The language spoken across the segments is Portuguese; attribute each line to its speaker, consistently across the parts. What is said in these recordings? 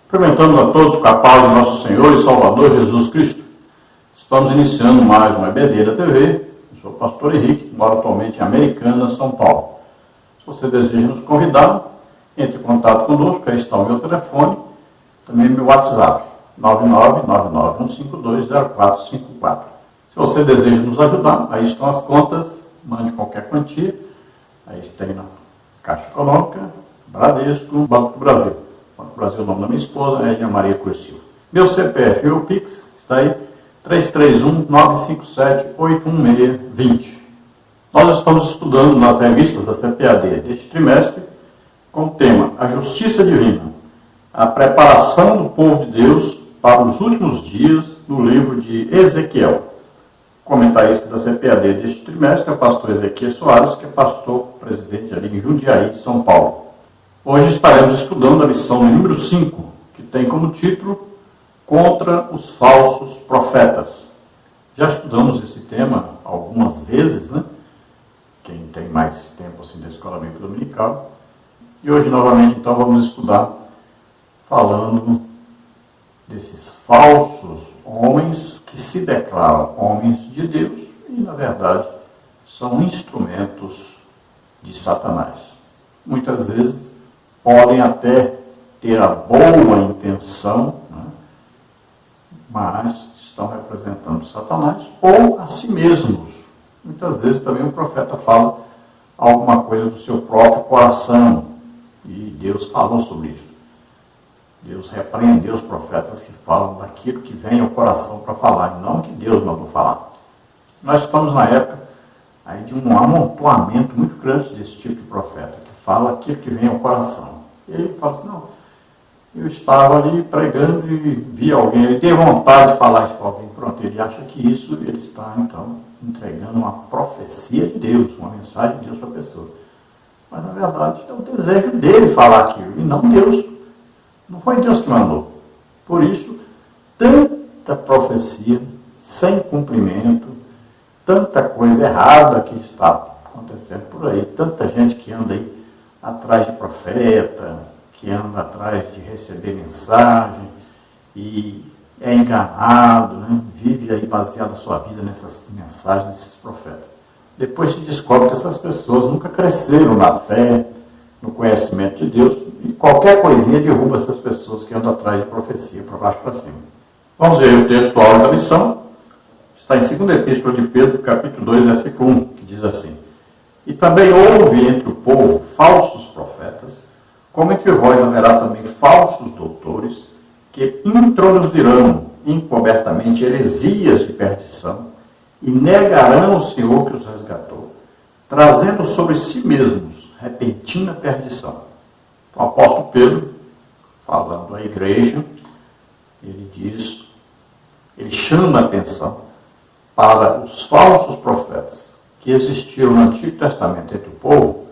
Speaker 1: Cumprimentamos a todos com a paz de nosso Senhor e Salvador Jesus Cristo. Estamos iniciando mais uma EBD da TV. Eu sou o pastor Henrique, moro atualmente em Americana, São Paulo. Se você deseja nos convidar, entre em contato conosco, aí está o meu telefone, também meu WhatsApp, 99991520454. Se você deseja nos ajudar, aí estão as contas, mande qualquer quantia, aí tem na Caixa Econômica, Bradesco, Banco do Brasil. Banco do Brasil é o nome da minha esposa, é Edna Maria Curcio. Meu CPF e o Pix está aí, 331-957-816-20. Nós estamos estudando nas revistas da CPAD deste trimestre com o tema A Justiça Divina, a preparação do povo de Deus para os últimos dias no livro de Ezequiel. O comentarista da CPAD deste trimestre é o pastor Ezequiel Soares, que é pastor presidente ali em Jundiaí, São Paulo. Hoje estaremos estudando a lição número 5, que tem como título Contra os Falsos Profetas. Já estudamos esse tema algumas vezes, né? Quem tem mais tempo assim da escola bíblica dominical. E hoje novamente então vamos estudar falando desses falsos homens que se declaram homens de Deus e na verdade são instrumentos de Satanás. Muitas vezes podem até ter a boa intenção, né? Mas estão representando Satanás ou a si mesmos. Muitas vezes também o profeta fala alguma coisa do seu próprio coração e Deus falou sobre isso. Deus repreendeu os profetas que falam daquilo que vem ao coração para falar, e não que Deus mandou falar. Nós estamos na época aí de um amontoamento muito grande desse tipo de profeta, que fala aquilo que vem ao coração. E ele fala assim, não, eu estava ali pregando e vi alguém, ele tem vontade de falar isso para alguém, pronto, ele acha que isso, ele está então entregando uma profecia de Deus, uma mensagem de Deus para a pessoa. Mas na verdade é o desejo dele falar aquilo, e não Deus. Não foi Deus que mandou. Por isso, tanta profecia sem cumprimento, tanta coisa errada que está acontecendo por aí, tanta gente que anda aí atrás de profeta, que anda atrás de receber mensagem e é enganado, né? Vive aí baseado a sua vida nessas mensagens desses profetas. Depois se descobre que essas pessoas nunca cresceram na fé, no conhecimento de Deus, e qualquer coisinha derruba essas pessoas que andam atrás de profecia, para baixo para cima. Vamos ver o texto áureo da lição. Está em 2ª Epístola de Pedro, capítulo 2, versículo 1, que diz assim: E também houve entre o povo falsos profetas, como entre vós haverá também falsos doutores, que introduzirão encobertamente heresias de perdição, e negarão o Senhor que os resgatou, trazendo sobre si mesmos repentina perdição. O apóstolo Pedro, falando à igreja, ele chama a atenção para os falsos profetas que existiram no Antigo Testamento entre o povo,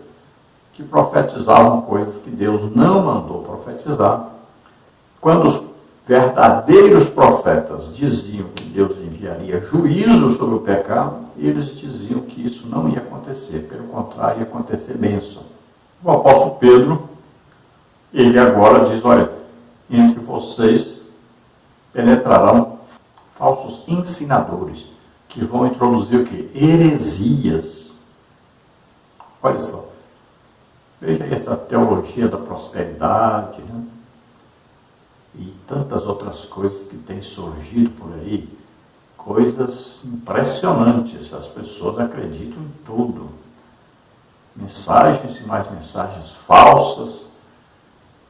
Speaker 1: que profetizavam coisas que Deus não mandou profetizar. Quando os verdadeiros profetas diziam que Deus enviaria juízo sobre o pecado, eles diziam que isso não ia acontecer, pelo contrário, ia acontecer bênção. O apóstolo Pedro, ele agora diz, olha, entre vocês penetrarão falsos ensinadores, que vão introduzir o quê? Heresias. Olha só, veja aí essa teologia da prosperidade, né? E tantas outras coisas que têm surgido por aí, coisas impressionantes, as pessoas acreditam em tudo. Mensagens e mais mensagens falsas,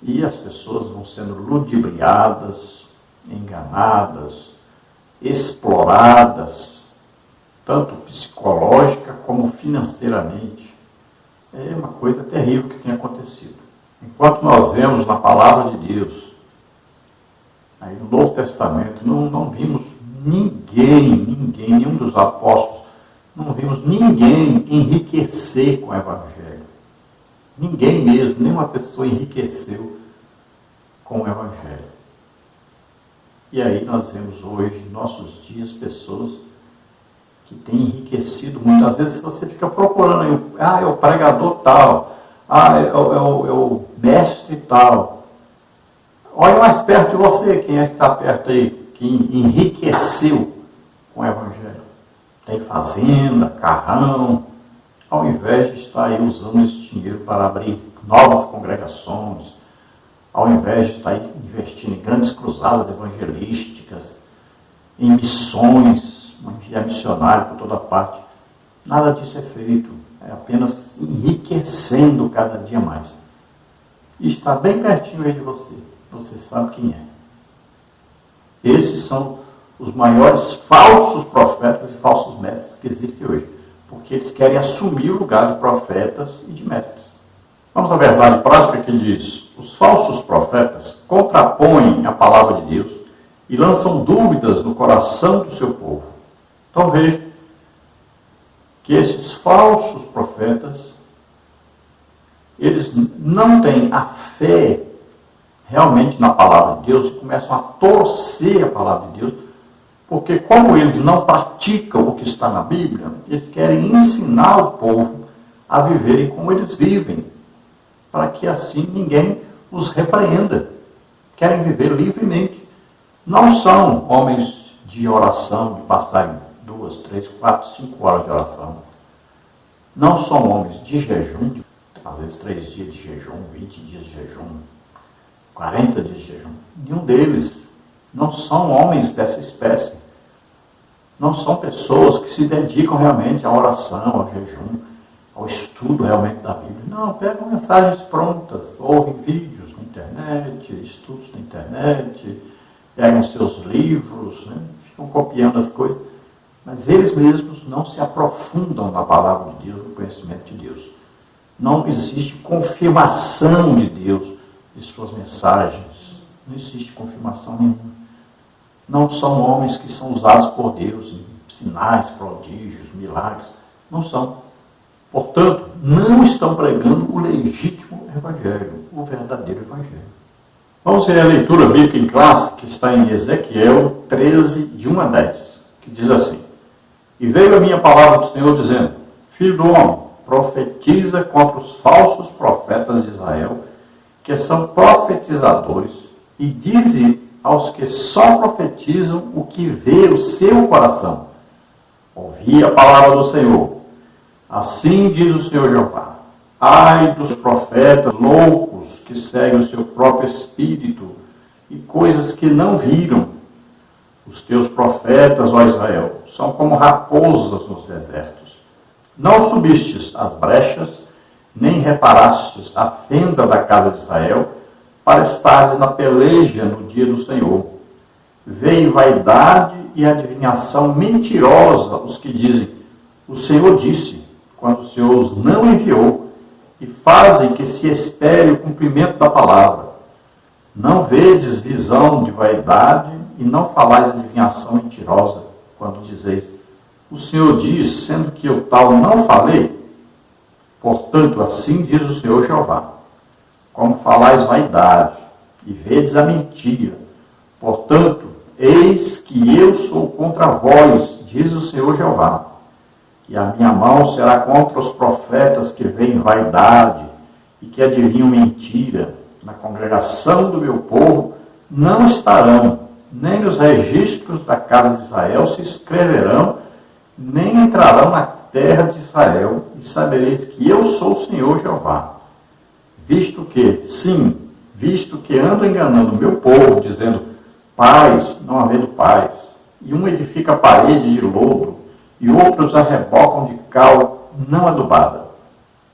Speaker 1: e as pessoas vão sendo ludibriadas, enganadas, exploradas, tanto psicológica como financeiramente. É uma coisa terrível que tem acontecido. Enquanto nós vemos na palavra de Deus, aí no Novo Testamento, não vimos ninguém, nenhum dos apóstolos, não vimos ninguém enriquecer com o Evangelho. Ninguém mesmo, nenhuma pessoa enriqueceu com o Evangelho. E aí nós vemos hoje, em nossos dias, pessoas que têm enriquecido muito. Às vezes você fica procurando aí, é o pregador tal, é o mestre tal. Olhe mais perto de você, quem é que está perto aí, que enriqueceu com o Evangelho. Tem fazenda, carrão, ao invés de estar aí usando esse dinheiro para abrir novas congregações, ao invés de estar aí investindo em grandes cruzadas evangelísticas, em missões, enviar missionário por toda parte. Nada disso é feito, é apenas enriquecendo cada dia mais. E está bem pertinho aí de você, você sabe quem é. Esses são os maiores falsos profetas e falsos mestres que existem hoje, porque eles querem assumir o lugar de profetas e de mestres. Vamos à verdade prática que diz: os falsos profetas contrapõem a palavra de Deus e lançam dúvidas no coração do seu povo. Então veja que esses falsos profetas, eles não têm a fé realmente na palavra de Deus e começam a torcer a palavra de Deus, porque como eles não praticam o que está na Bíblia, eles querem ensinar o povo a viverem como eles vivem, para que assim ninguém os repreenda. Querem viver livremente. Não são homens de oração, de passarem 2, 3, 4, 5 horas de oração. Não são homens de jejum, às vezes 3 dias de jejum, 20 dias de jejum, 40 dias de jejum. Nenhum deles. Não são homens dessa espécie. Não são pessoas que se dedicam realmente à oração, ao jejum, ao estudo realmente da Bíblia. Não, pegam mensagens prontas, ouvem vídeos na internet, estudos na internet, pegam seus livros, né, ficam copiando as coisas, mas eles mesmos não se aprofundam na palavra de Deus, no conhecimento de Deus. Não existe confirmação de Deus de suas mensagens. Não existe confirmação nenhuma. Não são homens que são usados por Deus em sinais, prodígios, milagres. Não são. Portanto, não estão pregando o legítimo evangelho, o verdadeiro evangelho. Vamos ver a leitura bíblica em classe, que está em Ezequiel 13, de 1 a 10, que diz assim: E veio a minha palavra do Senhor dizendo: Filho do homem, profetiza contra os falsos profetas de Israel, que são profetizadores, e dize aos que só profetizam o que vê o seu coração. Ouvi a palavra do Senhor. Assim diz o Senhor Jeová: ai dos profetas loucos que seguem o seu próprio espírito e coisas que não viram. Os teus profetas, ó Israel, são como raposas nos desertos. Não subistes as brechas, nem reparastes a fenda da casa de Israel, para estares na peleja no dia do Senhor. Veem vaidade e adivinhação mentirosa os que dizem: o Senhor disse, quando o Senhor os não enviou, e fazem que se espere o cumprimento da palavra. Não vedes visão de vaidade, e não falais adivinhação mentirosa, quando dizeis: o Senhor diz, sendo que eu tal não falei. Portanto, assim diz o Senhor Jeová: como falais vaidade, e vedes a mentira. Portanto, eis que eu sou contra vós, diz o Senhor Jeová. E a minha mão será contra os profetas que veem vaidade e que adivinham mentira. Na congregação do meu povo não estarão, nem nos registros da casa de Israel se escreverão, nem entrarão na terra de Israel, e sabereis que eu sou o Senhor Jeová. Visto que ando enganando o meu povo, dizendo: paz, não havendo paz, e um edifica a parede de lodo, e outros a rebocam de cal não adubada.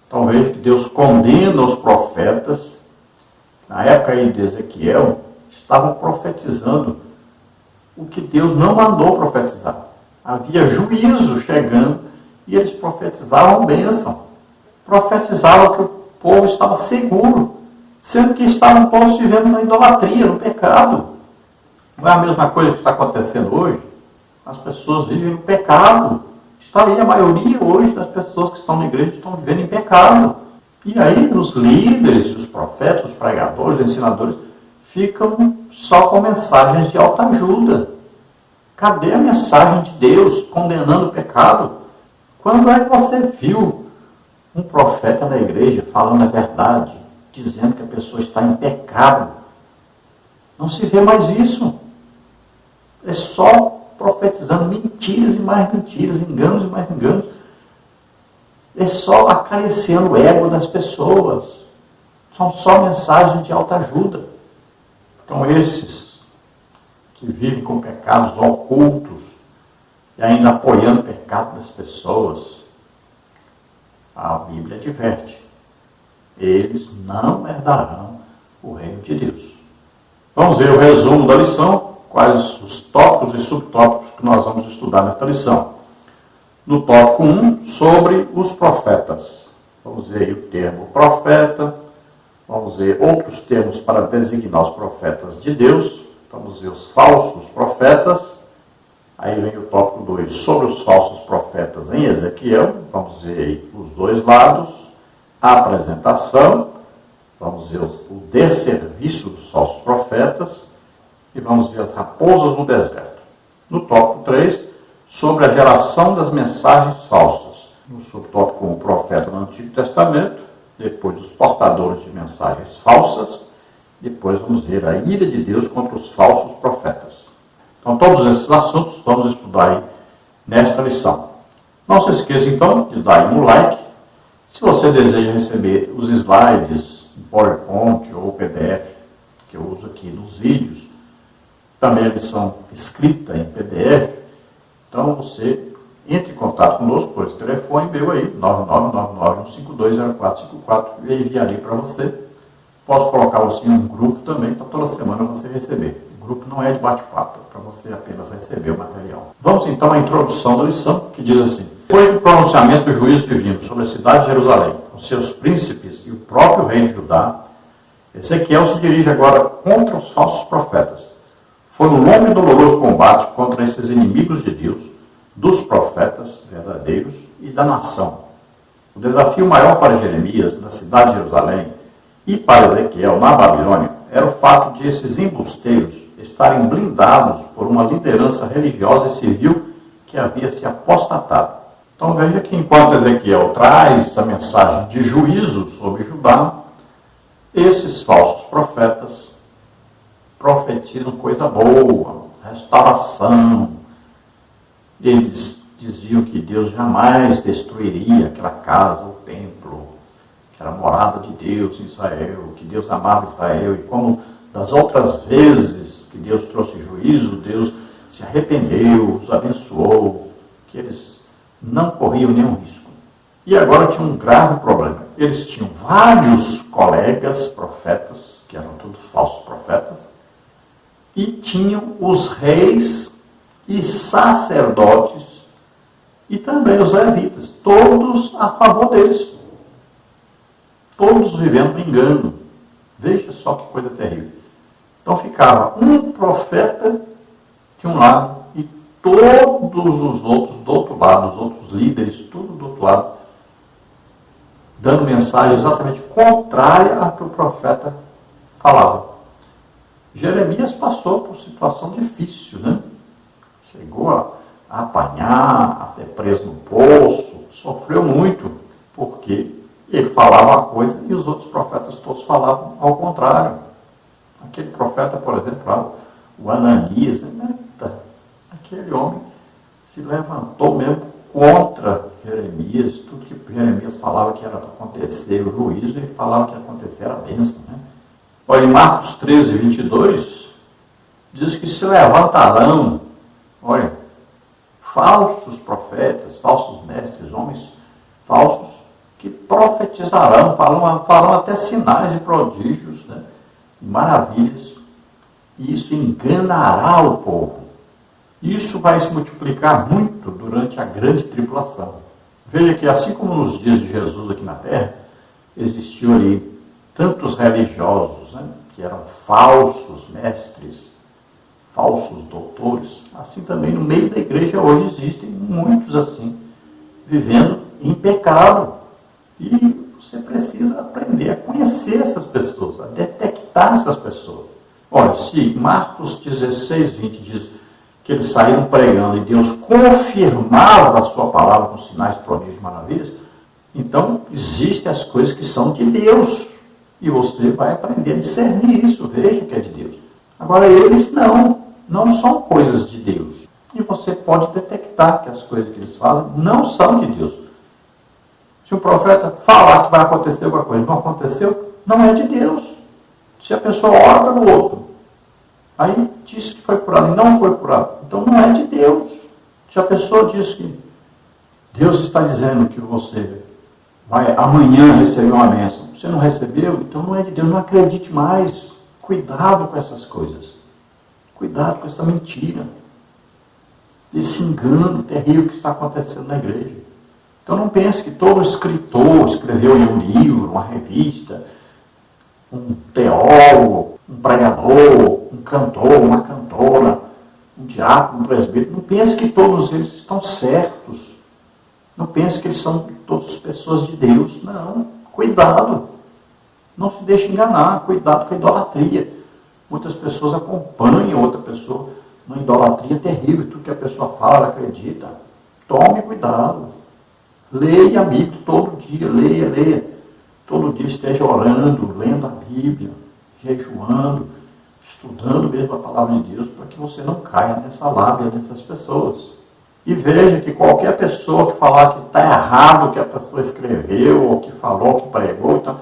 Speaker 1: Então veja que Deus condena os profetas. Na época aí de Ezequiel, estavam profetizando o que Deus não mandou profetizar. Havia juízo chegando e eles profetizavam bênção. Profetizavam que o povo estava seguro, sendo que estavam todos vivendo na idolatria, no pecado. Não é a mesma coisa que está acontecendo hoje? As pessoas vivem no pecado. Está aí a maioria hoje das pessoas que estão na igreja estão vivendo em pecado. E aí os líderes, os profetas, os pregadores, os ensinadores ficam só com mensagens de autoajuda. Cadê a mensagem de Deus condenando o pecado? Quando é que você viu um profeta na igreja falando a verdade, dizendo que a pessoa está em pecado? Não se vê mais isso. É só profetizando mentiras e mais mentiras, enganos e mais enganos. É só acariciando o ego das pessoas. São só mensagens de autoajuda. Então esses que vivem com pecados ocultos e ainda apoiando o pecado das pessoas, a Bíblia adverte, eles não herdarão o reino de Deus. Vamos ver o resumo da lição, quais os tópicos e subtópicos que nós vamos estudar nesta lição. No tópico 1, sobre os profetas. Vamos ver aí o termo profeta, vamos ver outros termos para designar os profetas de Deus, vamos ver os falsos profetas. Aí vem o tópico 2, sobre os falsos profetas em Ezequiel. Vamos ver aí os dois lados, a apresentação, vamos ver o desserviço dos falsos profetas e vamos ver as raposas no deserto. No tópico 3, sobre a geração das mensagens falsas. No subtópico 1, o profeta no Antigo Testamento, depois os portadores de mensagens falsas, depois vamos ver a ira de Deus contra os falsos profetas. Então, todos esses assuntos vamos estudar aí nesta lição. Não se esqueça, então, de dar aí um like. Se você deseja receber os slides, PowerPoint ou PDF, que eu uso aqui nos vídeos, também a lição escrita em PDF, então você entre em contato conosco por esse telefone meu aí, 99991520454, e eu enviarei para você. Posso colocar você em um grupo também, para toda semana você receber. O grupo não é de bate-papo, é para você apenas receber o material. Vamos então à introdução da lição, que diz assim: depois do pronunciamento do juízo divino sobre a cidade de Jerusalém, com seus príncipes e o próprio rei de Judá, Ezequiel se dirige agora contra os falsos profetas. Foi um longo e doloroso combate contra esses inimigos de Deus, dos profetas verdadeiros e da nação. O desafio maior para Jeremias, na cidade de Jerusalém, e para Ezequiel, na Babilônia, era o fato de esses embusteiros estarem blindados por uma liderança religiosa e civil que havia se apostatado. Então veja que enquanto Ezequiel traz a mensagem de juízo sobre Judá, esses falsos profetas profetizam coisa boa, restauração. Eles diziam que Deus jamais destruiria aquela casa, o templo, que era a morada de Deus em Israel, que Deus amava Israel, e como das outras vezes que Deus trouxe juízo, Deus se arrependeu, os abençoou, que eles não corriam nenhum risco. E agora tinha um grave problema. Eles tinham vários colegas profetas, que eram todos falsos profetas, e tinham os reis e sacerdotes e também os levitas, todos a favor deles. Todos vivendo no engano. Veja só que coisa terrível. Então ficava um profeta de um lado e todos os outros do outro lado, os outros líderes, tudo do outro lado, dando mensagem exatamente contrária à que o profeta falava. Jeremias passou por situação difícil, né? Chegou a apanhar, a ser preso no poço, sofreu muito, porque ele falava uma coisa e os outros profetas todos falavam ao contrário. Aquele profeta, por exemplo, lá, o Ananias, aquele homem se levantou mesmo contra Jeremias, tudo que Jeremias falava que era para acontecer, o juízo, ele falava que ia acontecer a bênção, né? Olha, em Marcos 13, 22, diz que se levantarão, olha, falsos profetas, falsos mestres, homens falsos, que profetizarão, farão até sinais e prodígios, né, e maravilhas, e isso enganará o povo. Isso vai se multiplicar muito durante a grande tribulação. Veja que assim como nos dias de Jesus aqui na Terra, existiu ali tantos religiosos, né, que eram falsos mestres, falsos doutores, assim também no meio da igreja hoje existem muitos assim, vivendo em pecado. E você precisa aprender a conhecer essas pessoas, a detectar essas pessoas. Olha, se Marcos 16, 20 diz que eles saíram pregando e Deus confirmava a sua palavra com sinais, prodígios e maravilhas, então existem as coisas que são de Deus. E você vai aprender a discernir isso, veja que é de Deus. Agora, eles não são coisas de Deus. E você pode detectar que as coisas que eles fazem não são de Deus. Se o profeta falar que vai acontecer alguma coisa, não aconteceu, não é de Deus. Se a pessoa ora pelo outro, aí disse que foi curado e não foi curado, então não é de Deus. Se a pessoa diz que Deus está dizendo que você vai amanhã receber uma bênção, você não recebeu, então não é de Deus, não acredite mais. Cuidado com essas coisas. Cuidado com essa mentira. Esse engano terrível que está acontecendo na igreja. Então não pense que todo escritor escreveu em um livro, uma revista, um teólogo, um pregador, um cantor, uma cantora, um diácono, um presbítero. Não pense que todos eles estão certos. Não pense que eles são todas pessoas de Deus. Não. Cuidado. Não se deixe enganar. Cuidado com a idolatria. Muitas pessoas acompanham outra pessoa numa idolatria terrível. Tudo que a pessoa fala, ela acredita. Tome cuidado. Leia a Bíblia todo dia. Leia. Todo dia esteja orando, lendo a Bíblia, jejuando, estudando mesmo a palavra de Deus, para que você não caia nessa lábia dessas pessoas. E veja que qualquer pessoa que falar que está errado o que a pessoa escreveu, ou que falou, ou que pregou, então,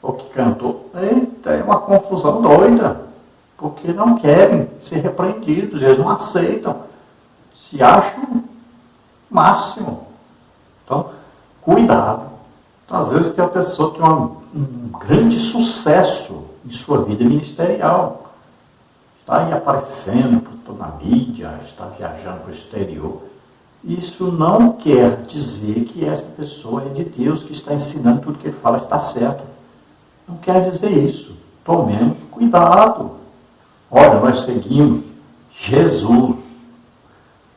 Speaker 1: ou que cantou, é uma confusão doida, porque não querem ser repreendidos, eles não aceitam, se acham máximo. Então, cuidado. Então, às vezes tem uma pessoa que tem um grande sucesso em sua vida ministerial, está aí aparecendo por toda a mídia, está viajando para o exterior. Isso não quer dizer que essa pessoa é de Deus, que está ensinando tudo que ele fala está certo. Não quer dizer isso. Tomemos cuidado. Olha, nós seguimos Jesus.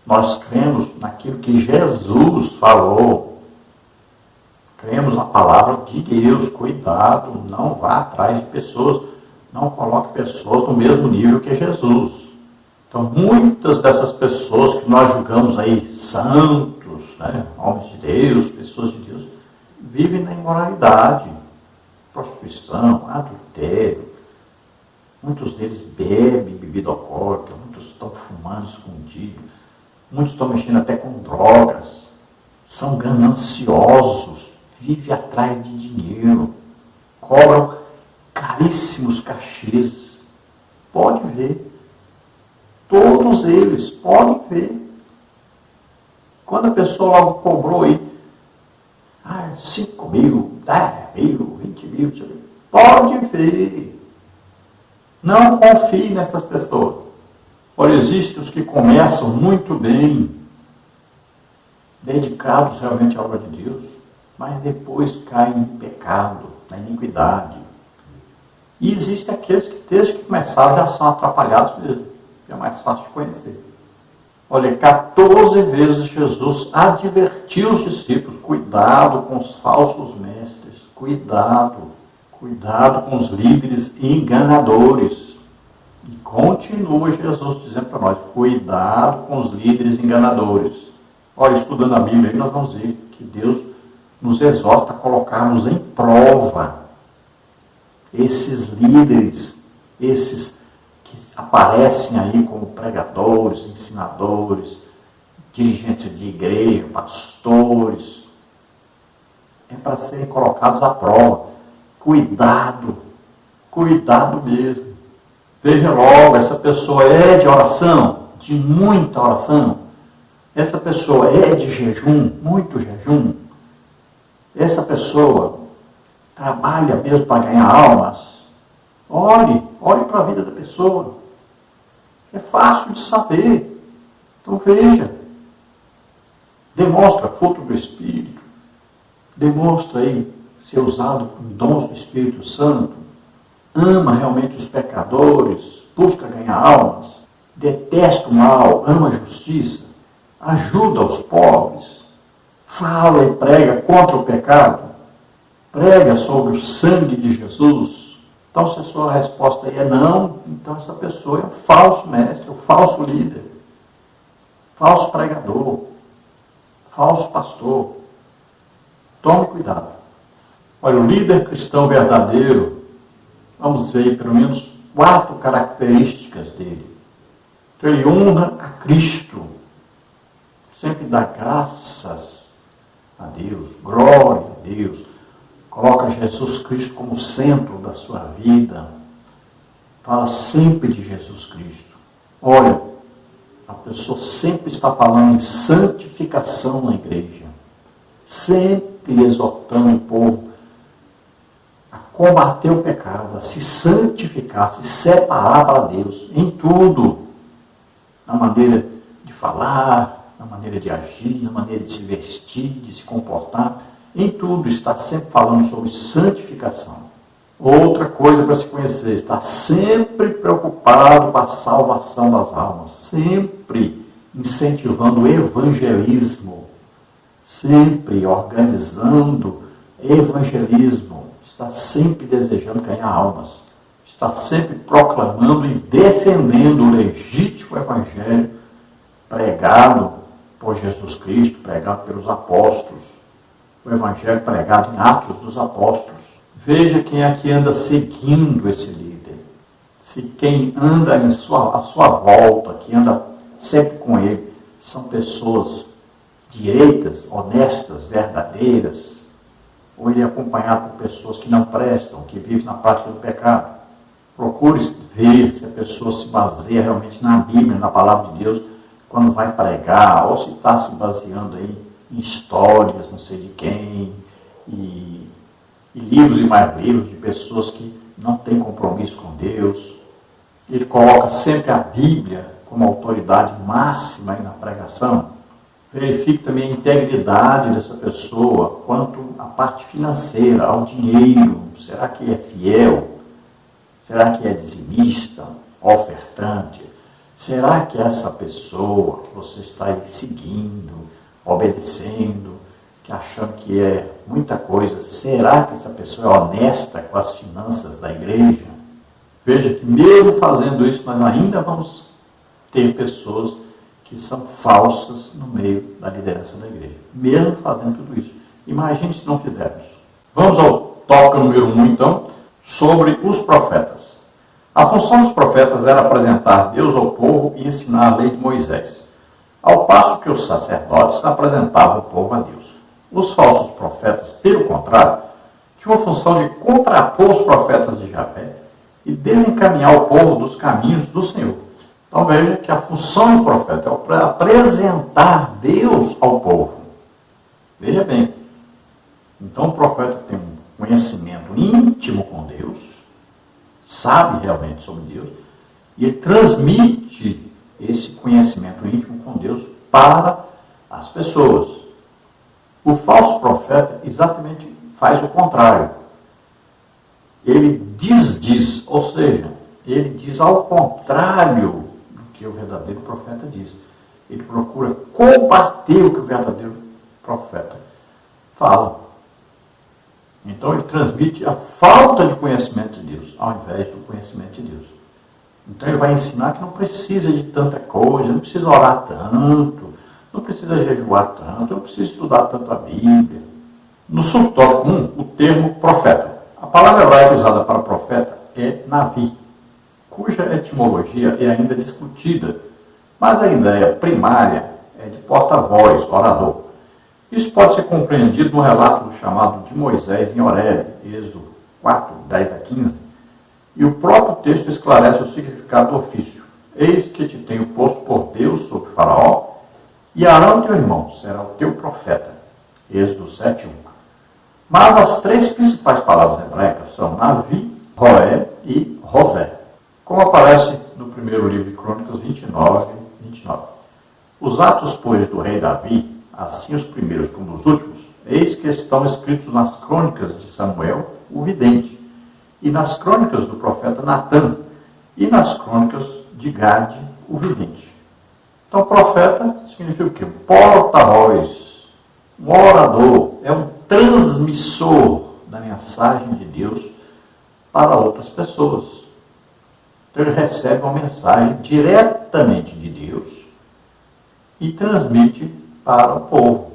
Speaker 1: Nós cremos naquilo que Jesus falou. Cremos na palavra de Deus. Cuidado, não vá atrás de pessoas. Não coloque pessoas no mesmo nível que Jesus. Então, muitas dessas pessoas que nós julgamos aí santos, né, homens de Deus, pessoas de Deus, vivem na imoralidade, prostituição, adultério. Muitos deles bebem bebida alcoólica, muitos estão fumando escondido, muitos estão mexendo até com drogas, são gananciosos, vivem atrás de dinheiro, cobram caríssimos cachês. Pode ver. Todos eles podem ver. Quando a pessoa logo cobrou aí, 5 mil, 10 mil, 20 mil, pode ver. Não confie nessas pessoas. Olha, existem os que começam muito bem, dedicados realmente à obra de Deus, mas depois caem em pecado, na iniquidade. E existem aqueles que desde que começaram já são atrapalhados mesmo. É mais fácil de conhecer. Olha, 14 vezes Jesus advertiu os discípulos: cuidado com os falsos mestres, cuidado com os líderes enganadores. E continua Jesus dizendo para nós: cuidado com os líderes enganadores. Olha, estudando a Bíblia, aí nós vamos ver que Deus nos exorta a colocarmos em prova esses líderes, esses que aparecem aí como pregadores, ensinadores, dirigentes de igreja, pastores. É para serem colocados à prova. Cuidado mesmo. Veja logo, essa pessoa é de oração, de muita oração. Essa pessoa é de jejum, muito jejum. Essa pessoa trabalha mesmo para ganhar almas. Olhe para a vida da pessoa. É fácil de saber. Então veja. Demonstra fruto do Espírito. Demonstra aí ser usado com dons do Espírito Santo. Ama realmente os pecadores. Busca ganhar almas. Detesta o mal. Ama a justiça. Ajuda os pobres. Fala e prega contra o pecado. Prega sobre o sangue de Jesus. Então, se a sua resposta aí é não, então essa pessoa é um falso mestre, um falso líder, falso pregador, falso pastor. Tome cuidado. Olha, o líder cristão verdadeiro, vamos ver pelo menos 4 características dele. Então ele honra a Cristo, sempre dá graças a Deus, glória a Deus, coloca Jesus Cristo como centro da sua vida, fala sempre de Jesus Cristo. Olha, a pessoa sempre está falando em santificação na igreja, sempre exortando o povo a combater o pecado, a se santificar, a se separar para Deus, em tudo, na maneira de falar, na maneira de agir, na maneira de se vestir, de se comportar, em tudo está sempre falando sobre santificação. Outra coisa para se conhecer, está sempre preocupado com a salvação das almas, sempre incentivando o evangelismo, sempre organizando evangelismo, está sempre desejando ganhar almas, está sempre proclamando e defendendo o legítimo evangelho pregado por Jesus Cristo, pregado pelos apóstolos, o evangelho pregado em Atos dos Apóstolos. Veja quem é que anda seguindo esse líder. Se quem anda à sua volta, que anda sempre com ele, são pessoas direitas, honestas, verdadeiras, ou ele é acompanhado por pessoas que não prestam, que vivem na prática do pecado. Procure ver se a pessoa se baseia realmente na Bíblia, na palavra de Deus, quando vai pregar, ou se está se baseando aí em histórias, não sei de quem, e livros e mais livros de pessoas que não têm compromisso com Deus. Ele coloca sempre a Bíblia como autoridade máxima aí na pregação. Verifique também a integridade dessa pessoa quanto à parte financeira, ao dinheiro. Será que é fiel? Será que é dizimista, ofertante? Será que essa pessoa que você está aí seguindo, obedecendo, que achando que é muita coisa, será que essa pessoa é honesta com as finanças da igreja? Veja que mesmo fazendo isso, nós ainda vamos ter pessoas que são falsas no meio da liderança da igreja. Mesmo fazendo tudo isso. Imagine se não fizermos. Vamos ao tópico número 1, então, sobre os profetas. A função dos profetas era apresentar Deus ao povo e ensinar a lei de Moisés, ao passo que os sacerdotes apresentavam o povo a Deus. Os falsos profetas, pelo contrário, tinham a função de contrapor os profetas de Javé e desencaminhar o povo dos caminhos do Senhor. Então veja que a função do profeta é apresentar Deus ao povo. Veja bem. Então o profeta tem um conhecimento íntimo com Deus, sabe realmente sobre Deus, e ele transmite esse conhecimento íntimo com Deus para as pessoas. O falso profeta exatamente faz o contrário. Ele diz, ou seja, ele diz ao contrário do que o verdadeiro profeta diz. Ele procura combater o que o verdadeiro profeta fala. Então ele transmite a falta de conhecimento de Deus, ao invés do conhecimento de Deus. Então ele vai ensinar que não precisa de tanta coisa, não precisa orar tanto, não precisa jejuar tanto, não precisa estudar tanto a Bíblia. No subtópico 1, o termo profeta. A palavra hebraica usada para profeta é Navi, cuja etimologia é ainda discutida, mas a ideia primária é de porta-voz, orador. Isso pode ser compreendido no relato chamado de Moisés em Horebe, Êxodo 4, 10 a 15, e o próprio texto esclarece o significado do ofício. Eis que te tenho posto por Deus sobre Faraó, e Arão, teu irmão, será o teu profeta. Êxodo 7, 1. Mas as três principais palavras hebraicas são Navi, Roé e Rosé, como aparece no primeiro livro de Crônicas 29. Os atos, pois, do rei Davi, assim os primeiros como os últimos, eis que estão escritos nas crônicas de Samuel, o vidente, e nas crônicas do profeta Natã, e nas crônicas de Gade, o vidente. Então, profeta significa o quê? Um porta-voz, um orador, é um transmissor da mensagem de Deus para outras pessoas. Então, ele recebe uma mensagem diretamente de Deus e transmite para o povo.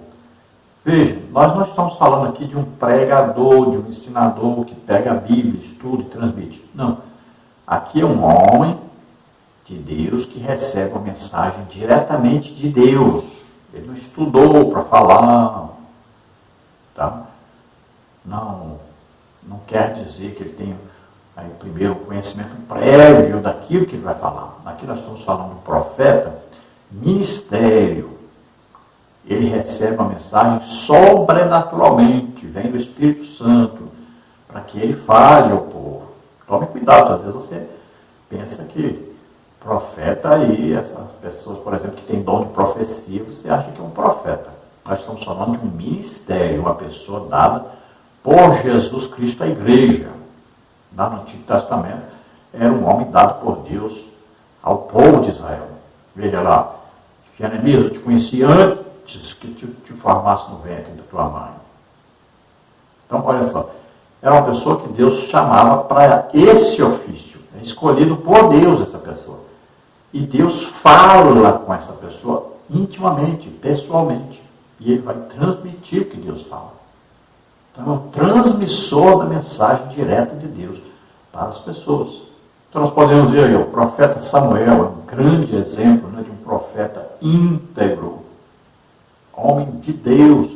Speaker 1: Veja, nós não estamos falando aqui de um pregador, de um ensinador que pega a Bíblia, estuda e transmite. Não. Aqui é um homem de Deus que recebe uma mensagem diretamente de Deus. Ele não estudou para falar, tá? Não quer dizer que ele tem aí, primeiro um conhecimento prévio daquilo que ele vai falar. Aqui nós estamos falando do profeta, ministério. Ele recebe uma mensagem sobrenaturalmente, vem do Espírito Santo, para que ele fale ao povo. Tome cuidado, às vezes você pensa que profeta aí, essas pessoas, por exemplo, que têm dom de profecia, você acha que é um profeta. Nós estamos falando de um ministério, uma pessoa dada por Jesus Cristo à igreja. Lá no Antigo Testamento, era um homem dado por Deus ao povo de Israel. Veja lá, Jeremias, eu te conheci antes que te formasse no ventre da tua mãe. Então, olha só, era uma pessoa que Deus chamava para esse ofício. É escolhido por Deus essa pessoa. E Deus fala com essa pessoa intimamente, pessoalmente. E ele vai transmitir o que Deus fala. Então é um transmissor da mensagem direta de Deus para as pessoas. Então nós podemos ver aí, o profeta Samuel é um grande exemplo, né, de um profeta íntegro, homem de Deus,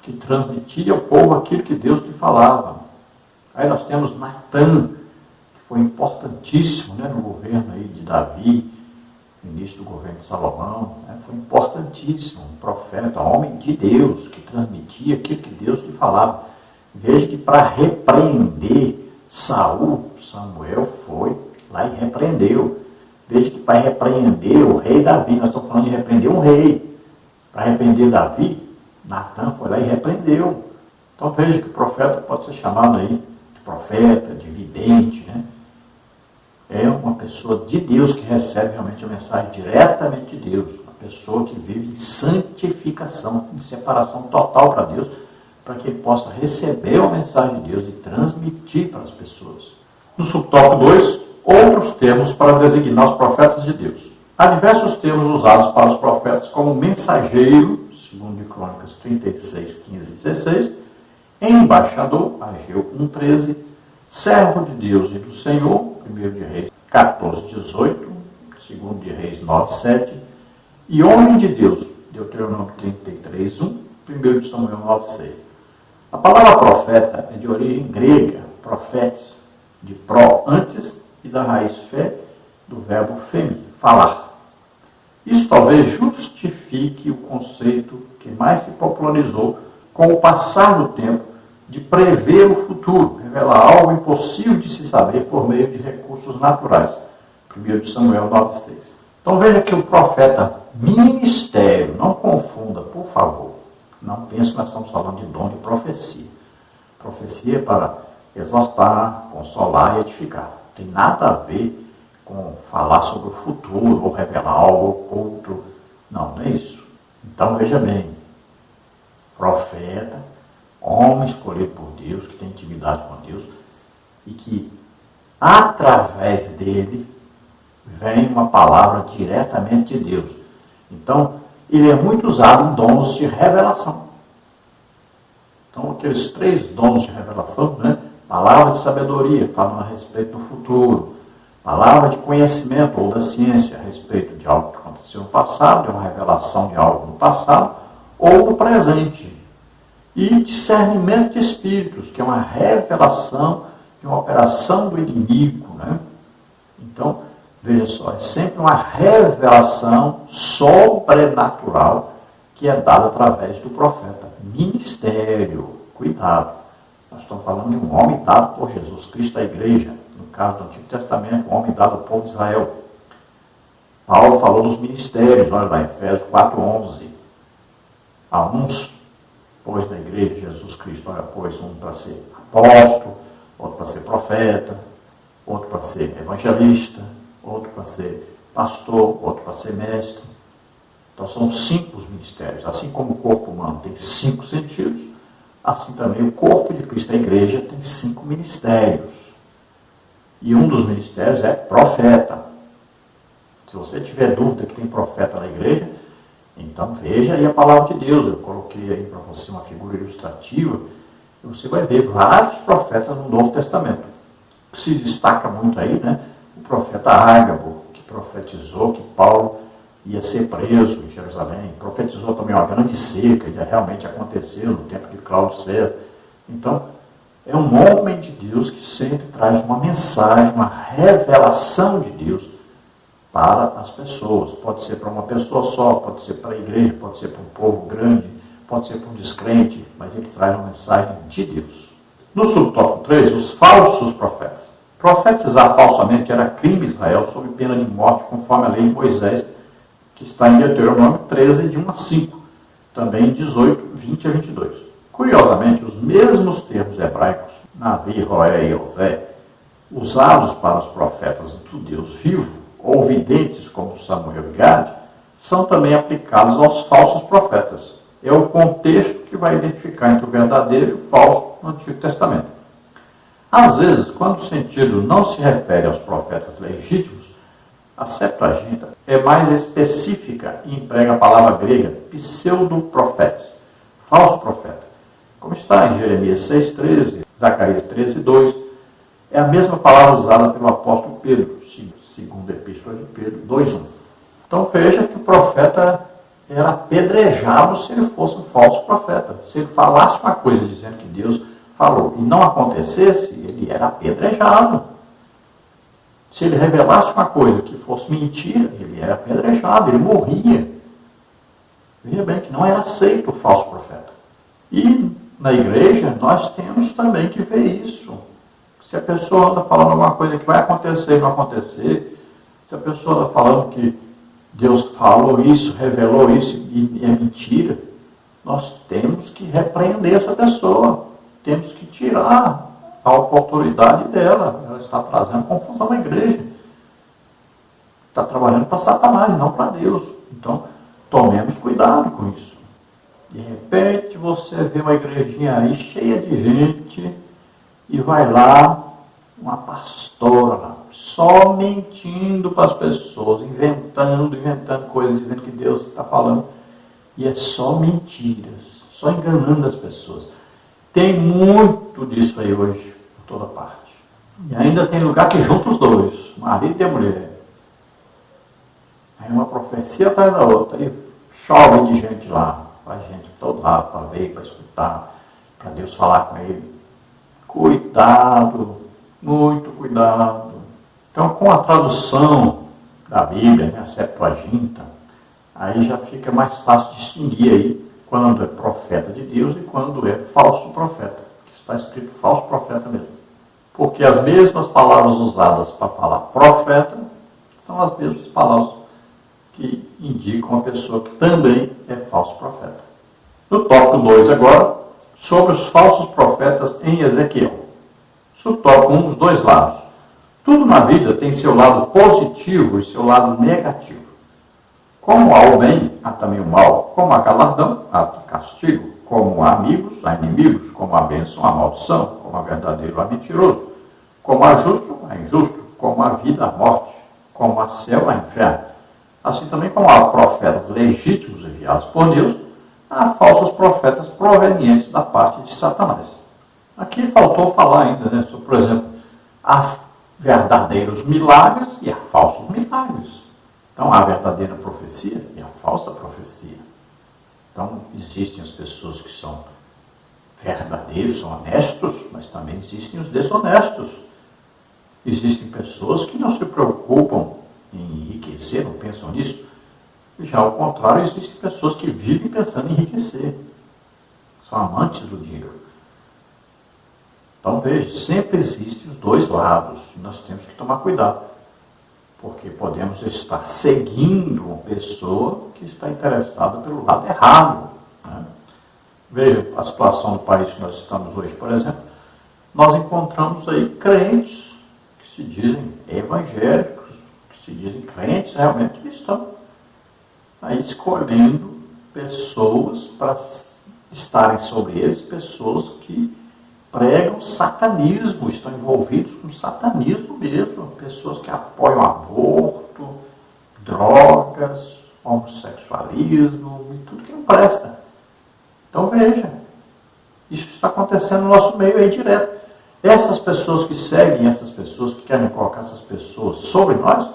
Speaker 1: que transmitia ao povo aquilo que Deus lhe falava. Aí nós temos Natã, foi importantíssimo, né, no governo aí de Davi, no início do governo de Salomão, né, foi importantíssimo, um profeta, homem de Deus, que transmitia aquilo que Deus lhe falava. Veja que para repreender Saul, Samuel foi lá e repreendeu. Veja que para repreender o rei Davi, nós estamos falando de repreender um rei, para repreender Davi, Natã foi lá e repreendeu. Então veja que o profeta pode ser chamado aí de profeta, de vidente, né? É uma pessoa de Deus que recebe realmente a mensagem diretamente de Deus. Uma pessoa que vive em santificação, em separação total para Deus, para que ele possa receber a mensagem de Deus e transmitir para as pessoas. No subtópico 2, outros termos para designar os profetas de Deus. Há diversos termos usados para os profetas como mensageiro, segundo de Crônicas 36, 15 e 16, embaixador, Ageu 1,13, servo de Deus e do Senhor, 1 de Reis 14, 18, 2 de Reis 9, 7, e homem de Deus, Deuteronômio 33, 1, 1 de Samuel 9, 6. A palavra profeta é de origem grega, profetes, de pró, antes, e da raiz fé, do verbo femi, falar. Isso talvez justifique o conceito que mais se popularizou com o passar do tempo de prever o futuro, revelar algo impossível de se saber por meio de recursos naturais. 1 de Samuel 9,6. Então veja que o profeta ministério, não confunda, por favor. Não pense que nós estamos falando de dom de profecia. Profecia é para exortar, consolar e edificar. Não tem nada a ver com falar sobre o futuro ou revelar algo oculto. Não é isso. Então veja bem, profeta, homem escolhido por Deus, que tem intimidade com Deus, e que, através dele, vem uma palavra diretamente de Deus. Então, ele é muito usado em dons de revelação. Então, aqueles 3 dons de revelação, né? Palavra de sabedoria, falando a respeito do futuro. Palavra de conhecimento ou da ciência, a respeito de algo que aconteceu no passado, de uma revelação de algo no passado, ou no presente. E discernimento de espíritos, que é uma revelação de uma operação do inimigo, né? Então, veja só, é sempre uma revelação sobrenatural que é dada através do profeta. Ministério, cuidado. Nós estamos falando de um homem dado por Jesus Cristo à igreja. No caso do Antigo Testamento, um homem dado ao povo de Israel. Paulo falou dos ministérios, olha lá, Efésios 4:11. Há uns, pois, da igreja de Jesus Cristo, olha, pois, um para ser apóstolo, outro para ser profeta, outro para ser evangelista, outro para ser pastor, outro para ser mestre. Então são 5 os ministérios. Assim como o corpo humano tem 5 sentidos, assim também o corpo de Cristo, a igreja, tem 5 ministérios. E um dos ministérios é profeta. Se você tiver dúvida que tem profeta na igreja, então veja aí a palavra de Deus. Eu coloquei aí para você uma figura ilustrativa, e você vai ver vários profetas no Novo Testamento. se destaca muito aí, né? O profeta Ágabo, que profetizou que Paulo ia ser preso em Jerusalém, profetizou também uma grande seca, que realmente aconteceu no tempo de Cláudio César. Então, é um homem de Deus que sempre traz uma mensagem, uma revelação de Deus para as pessoas. Pode ser para uma pessoa só, pode ser para a igreja, pode ser para um povo grande, pode ser para um descrente, mas ele traz uma mensagem de Deus. No subtópico 3, os falsos profetas. Profetizar falsamente era crime em Israel sob pena de morte, conforme a lei de Moisés, que está em Deuteronômio 13, de 1 a 5, também 18, 20 a 22. Curiosamente, os mesmos termos hebraicos, Navi, Roé e Osé, usados para os profetas do Deus vivo, ou videntes como Samuel e Gade, são também aplicados aos falsos profetas. É o contexto que vai identificar entre o verdadeiro e o falso no Antigo Testamento. Às vezes, quando o sentido não se refere aos profetas legítimos, a Septuaginta é mais específica e emprega a palavra grega pseudoprofetes, falso profeta. Como está em Jeremias 6,13, Zacarias 13,2, é a mesma palavra usada pelo apóstolo Pedro, segundo a Epístola de Pedro 2,1. Então veja que o profeta era apedrejado se ele fosse um falso profeta. Se ele falasse uma coisa dizendo que Deus falou e não acontecesse, ele era apedrejado. Se ele revelasse uma coisa que fosse mentira, ele era apedrejado, ele morria. Veja bem que não era aceito o falso profeta. E na igreja nós temos também que ver isso. Se a pessoa anda falando alguma coisa que vai acontecer e não acontecer, se a pessoa anda falando que Deus falou isso, revelou isso e é mentira, nós temos que repreender essa pessoa. Temos que tirar a oportunidade dela. Ela está trazendo confusão à igreja. Está trabalhando para Satanás, não para Deus. Então, tomemos cuidado com isso. De repente, você vê uma igrejinha aí cheia de gente e vai lá, uma pastora lá, só mentindo para as pessoas, inventando coisas, dizendo que Deus está falando. E é só mentiras, só enganando as pessoas. Tem muito disso aí hoje, por toda parte. E ainda tem lugar que junta os dois, marido e a mulher. Aí uma profecia atrás da outra, e chove de gente lá, vai gente de todo lado para ver, para escutar, para Deus falar com ele. Cuidado, muito cuidado. Então, com a tradução da Bíblia, né, a Septuaginta, aí já fica mais fácil distinguir aí quando é profeta de Deus e quando é falso profeta, que está escrito falso profeta mesmo. Porque as mesmas palavras usadas para falar profeta são as mesmas palavras que indicam a pessoa que também é falso profeta. No tópico 2 agora, sobre os falsos profetas em Ezequiel. Subtópico 1, os dois lados. Tudo na vida tem seu lado positivo e seu lado negativo. Como há o bem, há também o mal. Como há galardão, há castigo. Como há amigos, há inimigos. Como há bênção, há maldição. Como há verdadeiro, há mentiroso. Como há justo, há injusto. Como há vida, há morte. Como há céu, há inferno. Assim também como há profetas legítimos enviados por Deus, há falsos profetas provenientes da parte de Satanás. Aqui faltou falar ainda, né? Sobre, por exemplo, há verdadeiros milagres e há falsos milagres. Então, há a verdadeira profecia e a falsa profecia. Então, existem as pessoas que são verdadeiros, são honestos, mas também existem os desonestos. Existem pessoas que não se preocupam em enriquecer, não pensam nisso. E já ao contrário, existem pessoas que vivem pensando em enriquecer. São amantes do dinheiro. Então, veja, sempre existem os dois lados. E nós temos que tomar cuidado. Porque podemos estar seguindo uma pessoa que está interessada pelo lado errado. Né? Veja a situação do país que nós estamos hoje, por exemplo. Nós encontramos aí crentes que se dizem evangélicos, que se dizem crentes, realmente que estão aí escolhendo pessoas para estarem sobre eles, pessoas que pregam satanismo, estão envolvidos com satanismo mesmo, pessoas que apoiam aborto, drogas, homossexualismo e tudo que não presta. Então veja, isso está acontecendo no nosso meio aí direto. Essas pessoas que seguem essas pessoas, que querem colocar essas pessoas sobre nós,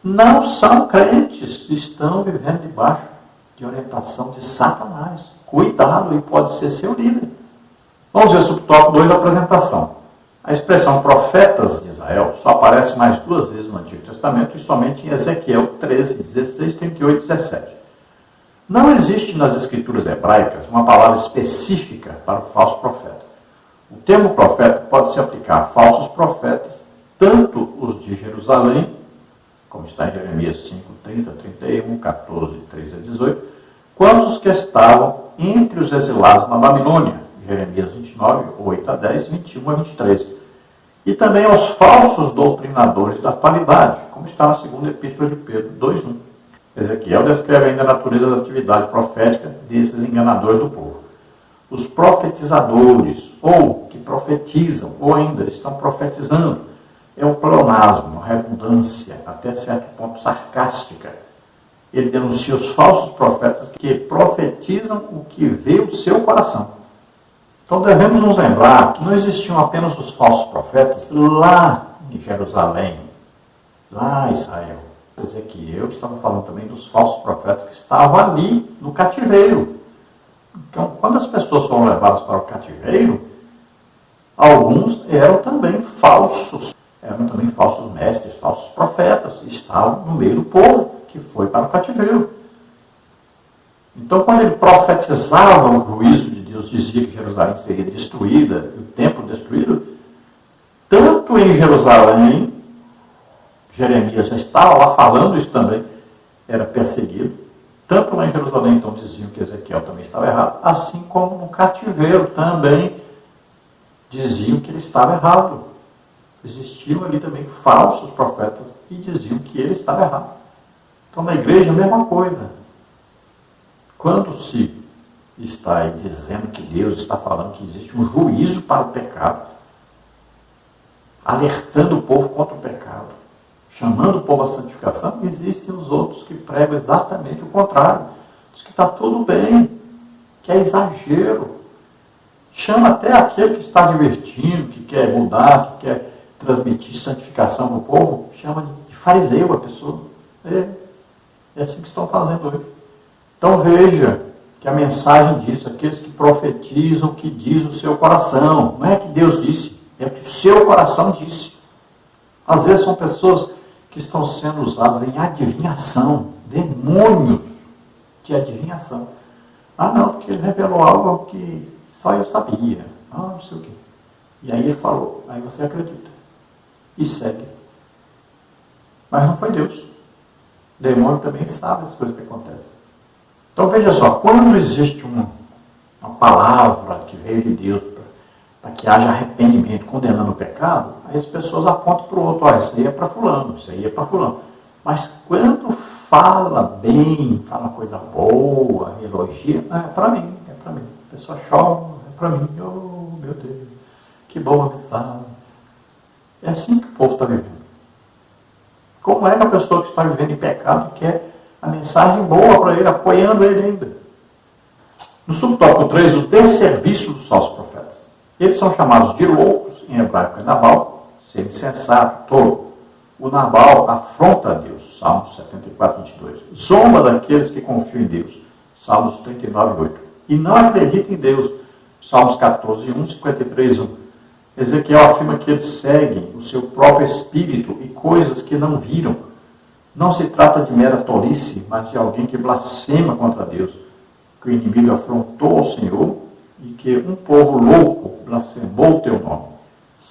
Speaker 1: não são crentes, estão vivendo debaixo de orientação de Satanás. Cuidado, ele pode ser seu líder. Vamos ver subtópico 2, apresentação. A expressão profetas de Israel só aparece mais 2 vezes no Antigo Testamento e somente em Ezequiel 13, 16, 38 e 17. Não existe nas escrituras hebraicas uma palavra específica para o falso profeta. O termo profeta pode se aplicar a falsos profetas, tanto os de Jerusalém, como está em Jeremias 5, 30, 31, 14, 13 a 18, quanto os que estavam entre os exilados na Babilônia, Jeremias 29, 8 a 10, 21 a 23. E também aos falsos doutrinadores da atualidade, como está na segunda epístola de Pedro 2:1. Ezequiel descreve ainda a natureza da atividade profética desses enganadores do povo. Os profetizadores, ou que profetizam, ou ainda estão profetizando, é um pleonasmo, uma redundância, até certo ponto sarcástica. Ele denuncia os falsos profetas que profetizam o que vê o seu coração. Então devemos nos lembrar que não existiam apenas os falsos profetas lá em Jerusalém, lá em Israel. Ezequiel estava falando também dos falsos profetas que estavam ali no cativeiro. Então, quando as pessoas foram levadas para o cativeiro, alguns eram também falsos mestres, falsos profetas, estavam no meio do povo que foi para o cativeiro. Então, quando ele profetizava o juízo de Deus, dizia que Jerusalém seria destruída, o templo destruído, tanto em Jerusalém, Jeremias já estava lá falando isso também, era perseguido, tanto lá em Jerusalém, então diziam que Ezequiel também estava errado, assim como no cativeiro também diziam que ele estava errado. Existiam ali também falsos profetas e diziam que ele estava errado. Então na igreja a mesma coisa. Quando se está aí dizendo que Deus está falando que existe um juízo para o pecado, alertando o povo contra o pecado, chamando o povo à santificação, existem os outros que pregam exatamente o contrário. Diz que está tudo bem, que é exagero. Chama até aquele que está divertindo, que quer mudar, que quer transmitir santificação para o povo, chama de fariseu a pessoa. É assim que estão fazendo hoje. Então veja que a mensagem diz, aqueles que profetizam o que diz o seu coração. Não é que Deus disse, é o que o seu coração disse. Às vezes são pessoas que estão sendo usadas em adivinhação, demônios de adivinhação. Ah não, porque ele revelou algo que só eu sabia. Ah, não sei o quê. E aí ele falou, aí você acredita. E segue. Mas não foi Deus. O demônio também sabe as coisas que acontecem. Então veja só, quando existe uma palavra que veio de Deus para que haja arrependimento, condenando o pecado, aí as pessoas apontam para o outro, olha, isso aí é para fulano, isso aí é para fulano. Mas quando fala bem, fala coisa boa, elogia, é para mim, é para mim. A pessoa chora, é para mim, oh meu Deus, que boa mensagem. É assim que o povo está vivendo. Como é que a pessoa que está vivendo em pecado quer a mensagem boa para ele, apoiando ele ainda? No subtópico 3, o desserviço dos falsos profetas. Eles são chamados de loucos, em hebraico é Nabal, ser insensato, tolo. O Nabal afronta a Deus, Salmos 74, 22. Zomba daqueles que confiam em Deus, Salmos 39, 8. E não acredita em Deus, Salmos 14, 1, 53, 1. Ezequiel afirma que eles seguem o seu próprio espírito e coisas que não viram. Não se trata de mera tolice, mas de alguém que blasfema contra Deus, que o inimigo afrontou ao Senhor e que um povo louco blasfemou o teu nome.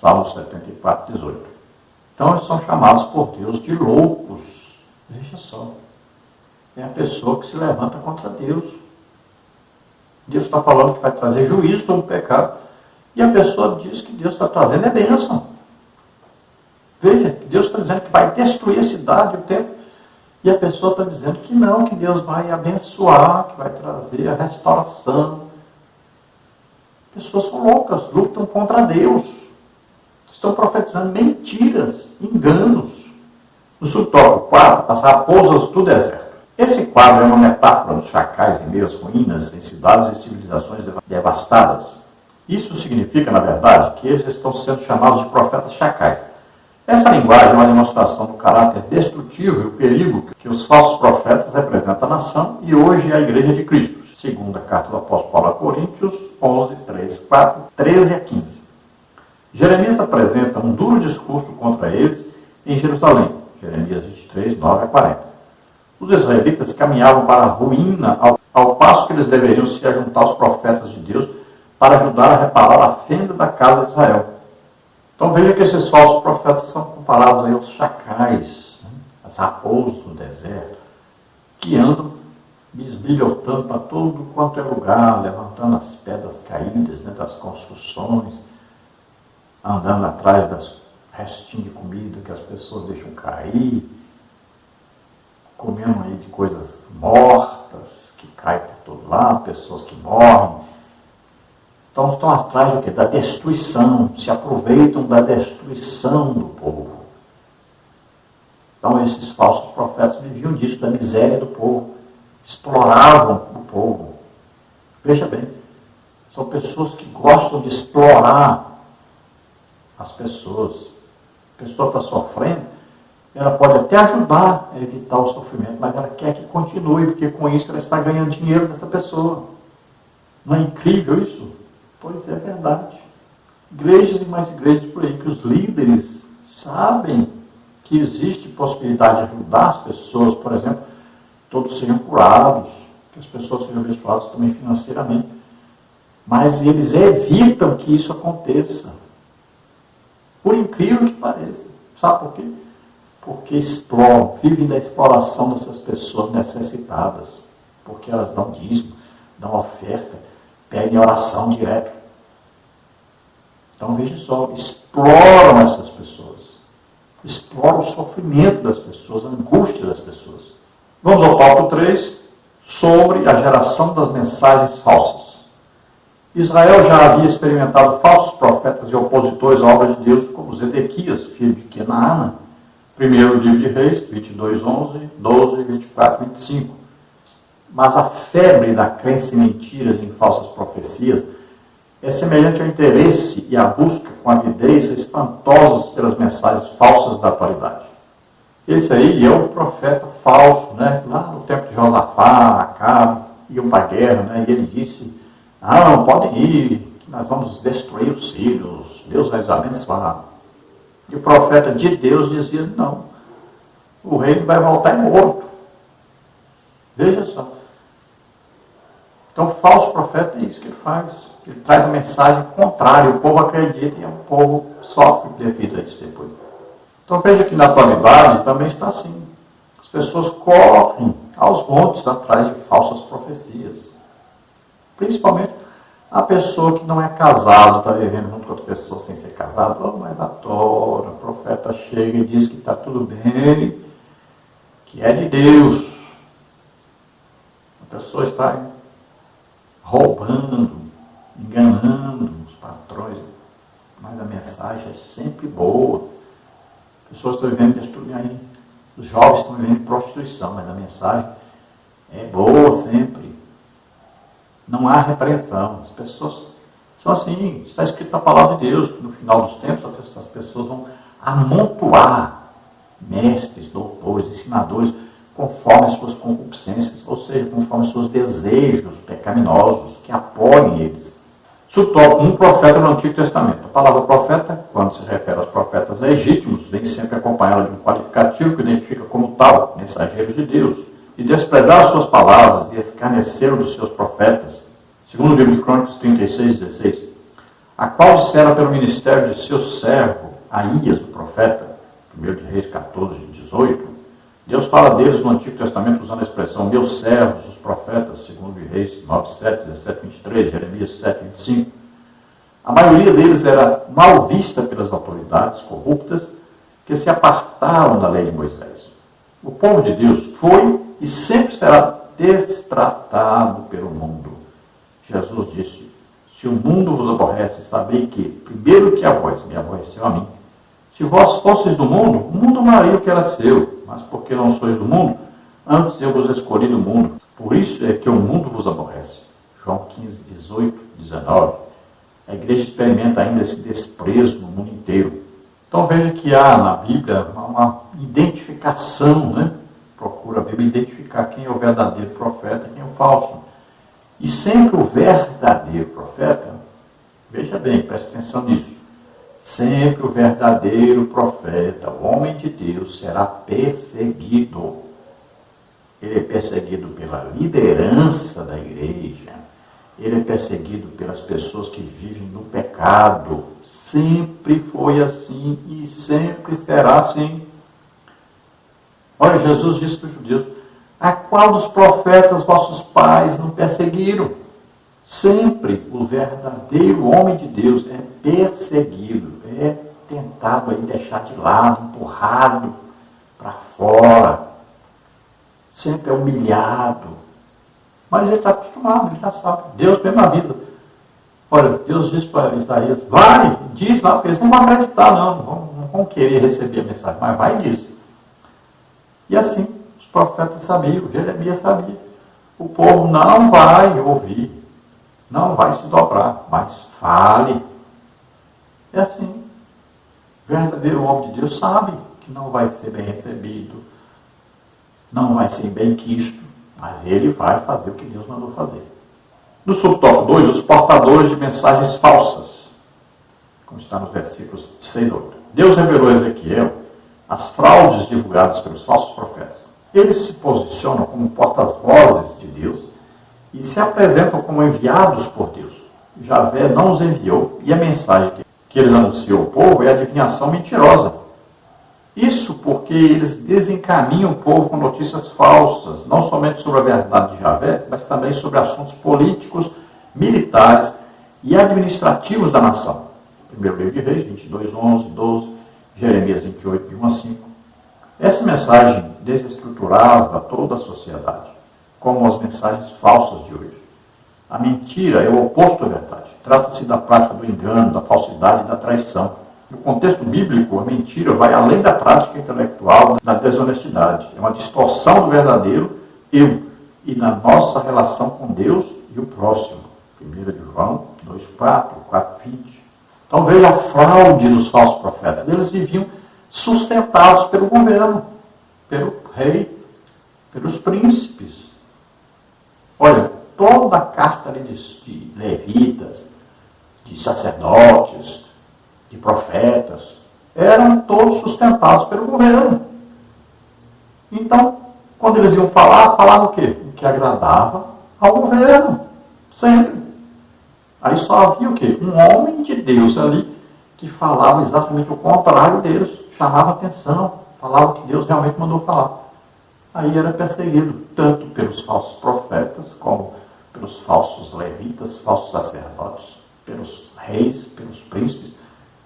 Speaker 1: Salmos 74, 18. Então eles são chamados por Deus de loucos. Veja só. É a pessoa que se levanta contra Deus. Deus está falando que vai trazer juízo sobre o pecado. E a pessoa diz que Deus está trazendo bênção. Veja, que Deus está dizendo que vai destruir a cidade, o templo. E a pessoa está dizendo que não, que Deus vai abençoar, que vai trazer a restauração. Pessoas são loucas, lutam contra Deus. Estão profetizando mentiras, enganos. No subtópico 4, as raposas do deserto. Esse quadro é uma metáfora dos chacais em meio às ruínas, em cidades e civilizações devastadas. Isso significa, na verdade, que eles estão sendo chamados de profetas chacais. Essa linguagem é uma demonstração do caráter destrutivo e o perigo que os falsos profetas representam a nação e hoje a Igreja de Cristo. Segunda carta do apóstolo Paulo a Coríntios, 11, 3, 4, 13 a 15. Jeremias apresenta um duro discurso contra eles em Jerusalém. Jeremias 23, 9 a 40. Os israelitas caminhavam para a ruína ao passo que eles deveriam se ajuntar aos profetas de Deus para ajudar a reparar a fenda da casa de Israel. Então veja que esses falsos profetas são comparados aí aos chacais, né? As raposas do deserto, que andam bisbilhotando para todo quanto é lugar, levantando as pedras caídas, né, das construções, andando atrás das restinhos de comida que as pessoas deixam cair, comendo aí de coisas mortas, que caem por todo lado, pessoas que morrem. Então estão atrás do quê? Da destruição, se aproveitam da destruição do povo. Então esses falsos profetas viviam disso, da miséria do povo, exploravam o povo. Veja bem, são pessoas que gostam de explorar as pessoas. A pessoa está sofrendo, ela pode até ajudar a evitar o sofrimento, mas ela quer que continue, porque com isso ela está ganhando dinheiro dessa pessoa. Não é incrível isso? Pois é verdade. Igrejas e mais igrejas por aí, que os líderes sabem que existe possibilidade de ajudar as pessoas, por exemplo, todos sejam curados, que as pessoas sejam abençoadas também financeiramente. Mas eles evitam que isso aconteça. Por incrível que pareça. Sabe por quê? Porque exploram, vivem da exploração dessas pessoas necessitadas. Porque elas dão dízimo, dão oferta, pedem oração direto. Então veja só, exploram essas pessoas. Exploram o sofrimento das pessoas, a angústia das pessoas. Vamos ao tópico 3, sobre a geração das mensagens falsas. Israel já havia experimentado falsos profetas e opositores à obra de Deus, como Zedequias, filho de Kenaana, primeiro livro de Reis, 22, 11, 12, 24, 25. Mas a febre da crença em mentiras e em falsas profecias é semelhante ao interesse e à busca com avidez espantosas pelas mensagens falsas da atualidade. Esse aí é o profeta falso, né? Lá no tempo de Josafá, Acabe, iam para a guerra, né? E ele disse: não, podem ir, que nós vamos destruir os sírios, Deus vai os abençoar. E o profeta de Deus dizia: não, o reino vai voltar morto. Veja só. Então, o falso profeta é isso que ele faz. Ele traz a mensagem contrária, o povo acredita e o povo sofre devido a isso depois. Então, veja que na atualidade também está assim. As pessoas correm aos montes atrás de falsas profecias. Principalmente a pessoa que não é casado, está vivendo junto com outra pessoa sem ser casado, mas adora, o profeta chega e diz que está tudo bem, que é de Deus. A pessoa está roubando, enganando os patrões, mas a mensagem é sempre boa. As pessoas estão vivendo destruindo aí, os jovens estão vivendo prostituição, mas a mensagem é boa sempre. Não há repreensão. As pessoas são assim, está escrito na palavra de Deus, que no final dos tempos as pessoas vão amontoar mestres, doutores, ensinadores, conforme as suas concupiscências, ou seja, conforme os seus desejos pecaminosos, que apoiem eles. Um profeta no Antigo Testamento. A palavra profeta, quando se refere aos profetas legítimos, vem sempre acompanhada de um qualificativo que identifica como tal, mensageiros de Deus, e desprezaram suas palavras e escarneceram dos seus profetas. Segundo o livro de Crônicas 36, 16, a qual disseram pelo ministério de seu servo, Aías, o profeta, 1 de Reis 14, 18, Deus fala deles no Antigo Testamento usando a expressão meus servos, os profetas, segundo de Reis 9, 7, 17, 23, Jeremias 7, 25. A maioria deles era mal vista pelas autoridades corruptas que se apartaram da lei de Moisés. O povo de Deus foi e sempre será destratado pelo mundo. Jesus disse: se o mundo vos aborrece, sabei que, primeiro que a vós me aborreceu a mim. Se vós fosseis do mundo, o mundo amaria o que era seu, mas porque não sois do mundo, antes eu vos escolhi do mundo. Por isso é que o mundo vos aborrece. João 15, 18, 19. A igreja experimenta ainda esse desprezo no mundo inteiro. Então veja que há na Bíblia uma identificação, né? Procura a Bíblia identificar quem é o verdadeiro profeta e quem é o falso. E sempre o verdadeiro profeta, veja bem, preste atenção nisso, sempre o verdadeiro profeta, o homem de Deus, será perseguido. Ele é perseguido pela liderança da igreja, ele é perseguido pelas pessoas que vivem no pecado. Sempre foi assim e sempre será assim. Olha, Jesus disse para os judeus: a qual dos profetas vossos pais não perseguiram? Sempre o verdadeiro homem de Deus é perseguido, é tentado aí deixar de lado, empurrado para fora, sempre é humilhado. Mas ele está acostumado, ele já sabe. Deus mesmo avisa. Olha, Deus diz para Isaías: vai, diz lá, porque eles não vão acreditar, não vão querer receber a mensagem, mas vai e diz. E assim, os profetas sabiam, Jeremias sabia. O povo não vai ouvir, não vai se dobrar, mas fale. É assim. O verdadeiro homem de Deus sabe que não vai ser bem recebido, não vai ser bem quisto, mas ele vai fazer o que Deus mandou fazer. No subtópico 2, os portadores de mensagens falsas, como está nos versículos 6 a 8. Deus revelou a Ezequiel as fraudes divulgadas pelos falsos profetas. Eles se posicionam como porta-vozes de Deus e se apresentam como enviados por Deus. Javé não os enviou e a mensagem que eles anunciam ao povo é adivinhação mentirosa. Isso porque eles desencaminham o povo com notícias falsas, não somente sobre a verdade de Javé, mas também sobre assuntos políticos, militares e administrativos da nação. Primeiro livro de Reis, 22, 11, 12, Jeremias 28, de 1 a 5. Essa mensagem desestruturava toda a sociedade, como as mensagens falsas de hoje. A mentira é o oposto da verdade. Trata-se da prática do engano, da falsidade e da traição. No contexto bíblico, a mentira vai além da prática intelectual da desonestidade. É uma distorção do verdadeiro eu e na nossa relação com Deus e o próximo. 1 João 2,4, 4,20. Então veja a fraude dos falsos profetas. Eles viviam sustentados pelo governo, pelo rei, pelos príncipes. Olha, toda a casta de levitas, de sacerdotes, de profetas, eram todos sustentados pelo governo. Então, quando eles iam falar, falavam o quê? O que agradava ao governo, sempre. Aí só havia o quê? Um homem de Deus ali que falava exatamente o contrário deles, chamava atenção, falava o que Deus realmente mandou falar. Aí era perseguido tanto pelos falsos profetas, como pelos falsos levitas, falsos sacerdotes, pelos reis, pelos príncipes,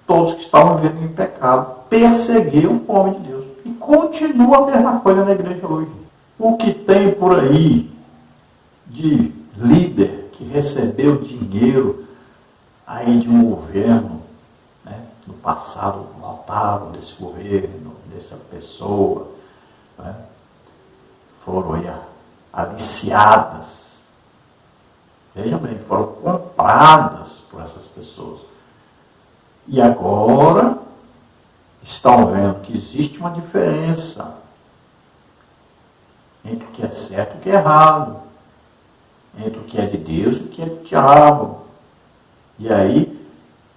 Speaker 1: todos que estavam vivendo em pecado, perseguiam o homem de Deus. E continua a mesma coisa na igreja hoje. O que tem por aí de líder que recebeu dinheiro aí de um governo, né, no passado votaram desse governo, dessa pessoa, né, foram aí aliciadas. Veja bem, foram compradas por essas pessoas. E agora estão vendo que existe uma diferença entre o que é certo e o que é errado, entre o que é de Deus e o que é do diabo. E aí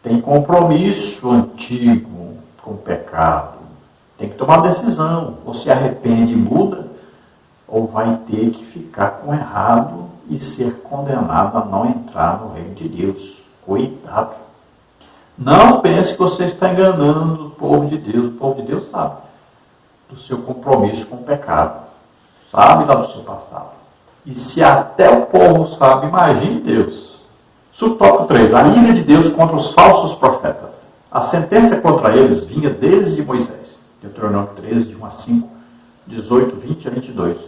Speaker 1: tem compromisso antigo com o pecado. Tem que tomar uma decisão. Ou se arrepende e muda, ou vai ter que ficar com o errado e ser condenado a não entrar no reino de Deus. Cuidado. Não pense que você está enganando o povo de Deus. O povo de Deus sabe do seu compromisso com o pecado. Sabe lá do seu passado. E se até o povo sabe, imagine Deus. Subtópico 3. A ira de Deus contra os falsos profetas. A sentença contra eles vinha desde Moisés. Deuteronômio 13, de 1 a 5, 18, 20 a 22.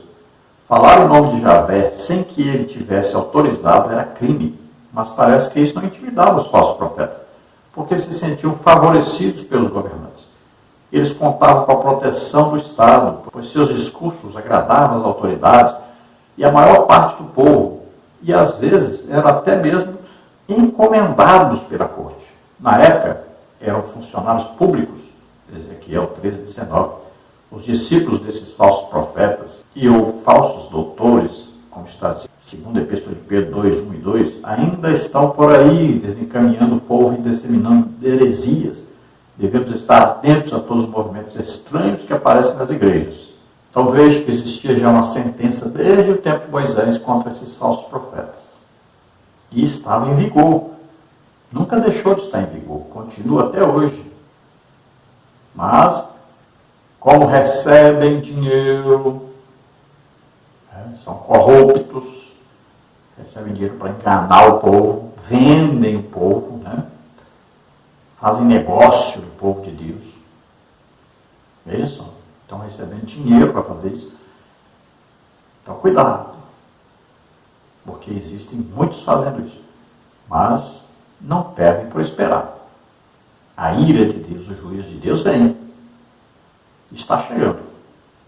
Speaker 1: Falar em nome de Javé sem que ele tivesse autorizado era crime. Mas parece que isso não intimidava os falsos profetas, porque se sentiam favorecidos pelos governantes. Eles contavam com a proteção do Estado, pois seus discursos agradavam as autoridades e a maior parte do povo, e às vezes eram até mesmo encomendados pela corte. Na época, eram funcionários públicos, Ezequiel 13:19. Os discípulos desses falsos profetas e ou falsos doutores, como está segundo a Epístola de Pedro 2:1 e 2, ainda estão por aí, desencaminhando o povo e disseminando heresias. Devemos estar atentos a todos os movimentos estranhos que aparecem nas igrejas. Então vejo que existia já uma sentença desde o tempo de Moisés contra esses falsos profetas. E estava em vigor. Nunca deixou de estar em vigor. Continua até hoje. Mas, como recebem dinheiro, são corruptos, recebem dinheiro para enganar o povo, vendem o povo, fazem negócio do povo de Deus. É isso? Estão recebendo dinheiro para fazer isso. Então, cuidado. Porque existem muitos fazendo isso. Mas não perdem por esperar. A ira de Deus, o juízo de Deus vem. Está chegando.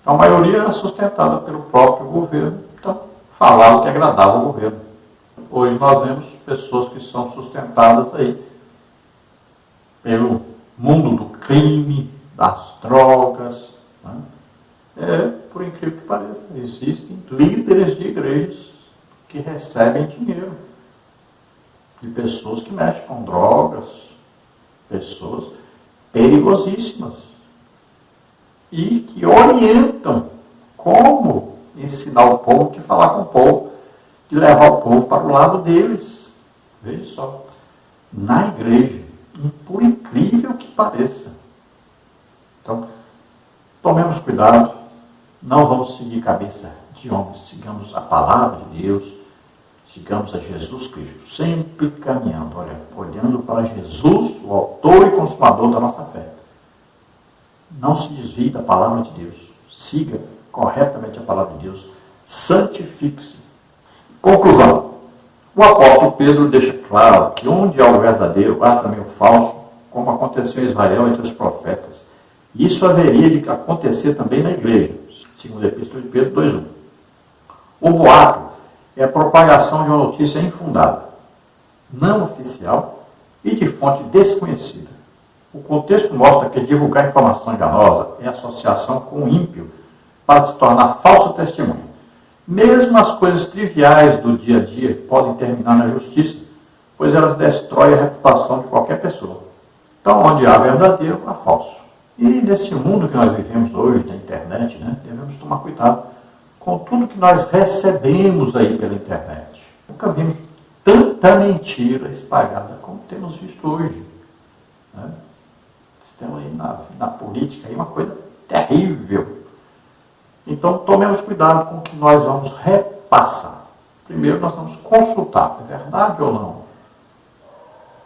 Speaker 1: Então, a maioria era sustentada pelo próprio governo. Então, falava o que agradava ao governo. Hoje nós vemos pessoas que são sustentadas aí pelo mundo do crime, das drogas. Por incrível que pareça, existem líderes de igrejas que recebem dinheiro de pessoas que mexem com drogas, pessoas perigosíssimas e que orientam como ensinar o povo, que falar com o povo, de levar o povo para o lado deles. Veja só, na igreja, por incrível que pareça. Então, tomemos cuidado, não vamos seguir cabeça de homens, sigamos a palavra de Deus, sigamos a Jesus Cristo, sempre caminhando, olhando para Jesus, o autor e consumador da nossa fé. Não se desvie da palavra de Deus, siga corretamente a palavra de Deus, santifique-se. Conclusão. O apóstolo Pedro deixa claro que onde há o verdadeiro, há também o falso, como aconteceu em Israel entre os profetas. Isso haveria de acontecer também na igreja, segundo a Epístola de Pedro 2:1. O boato é a propagação de uma notícia infundada, não oficial e de fonte desconhecida. O contexto mostra que divulgar informação enganosa é associação com o ímpio para se tornar falso testemunho. Mesmo as coisas triviais do dia a dia podem terminar na justiça, pois elas destroem a reputação de qualquer pessoa. Então, onde há verdadeiro, há falso. E nesse mundo que nós vivemos hoje, na internet, devemos tomar cuidado com tudo que nós recebemos aí pela internet. Nunca vimos tanta mentira espalhada como temos visto hoje. Estamos aí na política, aí uma coisa terrível. Então, tomemos cuidado com o que nós vamos repassar. Primeiro, nós vamos consultar, é verdade ou não?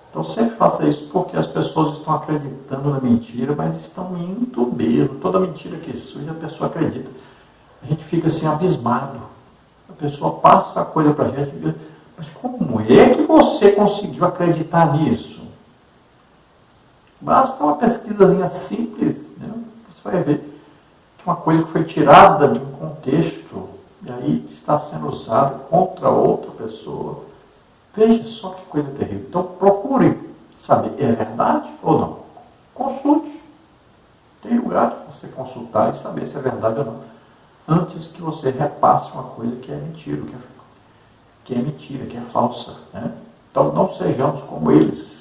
Speaker 1: Então, sempre faça isso, porque as pessoas estão acreditando na mentira, mas estão indo mesmo. Toda mentira que surge, a pessoa acredita. A gente fica assim, abismado. A pessoa passa a coisa para a gente e diz, mas como é que você conseguiu acreditar nisso? Basta uma pesquisazinha simples, você vai ver que uma coisa que foi tirada de um contexto e aí está sendo usada contra outra pessoa. Veja só que coisa terrível. Então procure saber, é verdade ou não? Consulte. Tem lugar para você consultar e saber se é verdade ou não. Antes que você repasse uma coisa que é mentira, que é falsa. Então não sejamos como eles.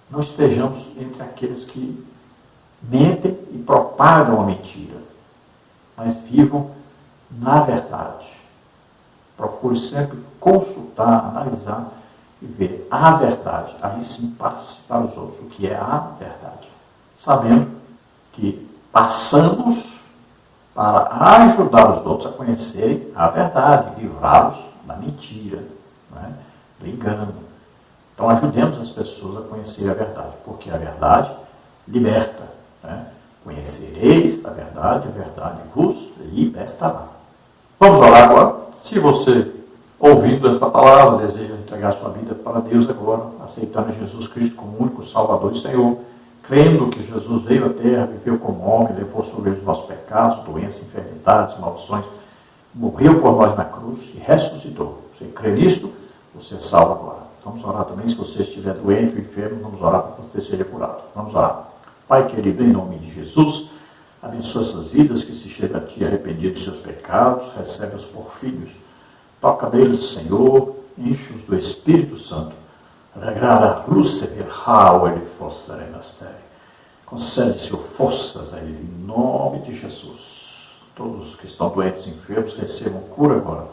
Speaker 1: Não estejamos entre aqueles que mentem e propagam a mentira, mas vivam na verdade. Procure sempre consultar, analisar e ver a verdade. Aí sim passe para os outros o que é a verdade. Sabendo que passamos para ajudar os outros a conhecerem a verdade, livrá-los da mentira, do engano. Então ajudemos as pessoas a conhecer a verdade, porque a verdade liberta. Conhecereis a verdade vos libertará. Vamos orar agora. Se você, ouvindo esta palavra, deseja entregar sua vida para Deus agora, aceitando Jesus Cristo como único Salvador e Senhor, crendo que Jesus veio à terra, viveu como homem, levou sobre os nossos pecados, doenças, enfermidades, maldições, morreu por nós na cruz e ressuscitou. Você crê nisto, você é salvo agora. Vamos orar também, se você estiver doente ou enfermo, vamos orar para que você seja curado. Vamos orar. Pai querido, em nome de Jesus, abençoa suas vidas, que se chega a Ti arrependido dos seus pecados, recebe-os por filhos. Toca neles, Senhor, enche-os do Espírito Santo. Regrara lucever how ele fosse renastere. Concede, Senhor, forças a ele, em nome de Jesus. Todos que estão doentes e enfermos recebam cura agora.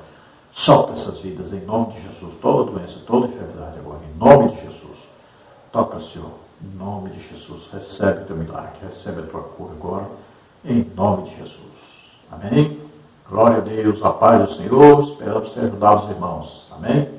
Speaker 1: Solta essas vidas em nome de Jesus. Toda doença, toda enfermidade agora, em nome de Jesus. Toca, Senhor, em nome de Jesus. Recebe o teu milagre, recebe a tua cura agora, em nome de Jesus. Amém? Glória a Deus, a paz do Senhor. Esperamos te ajudar os irmãos. Amém?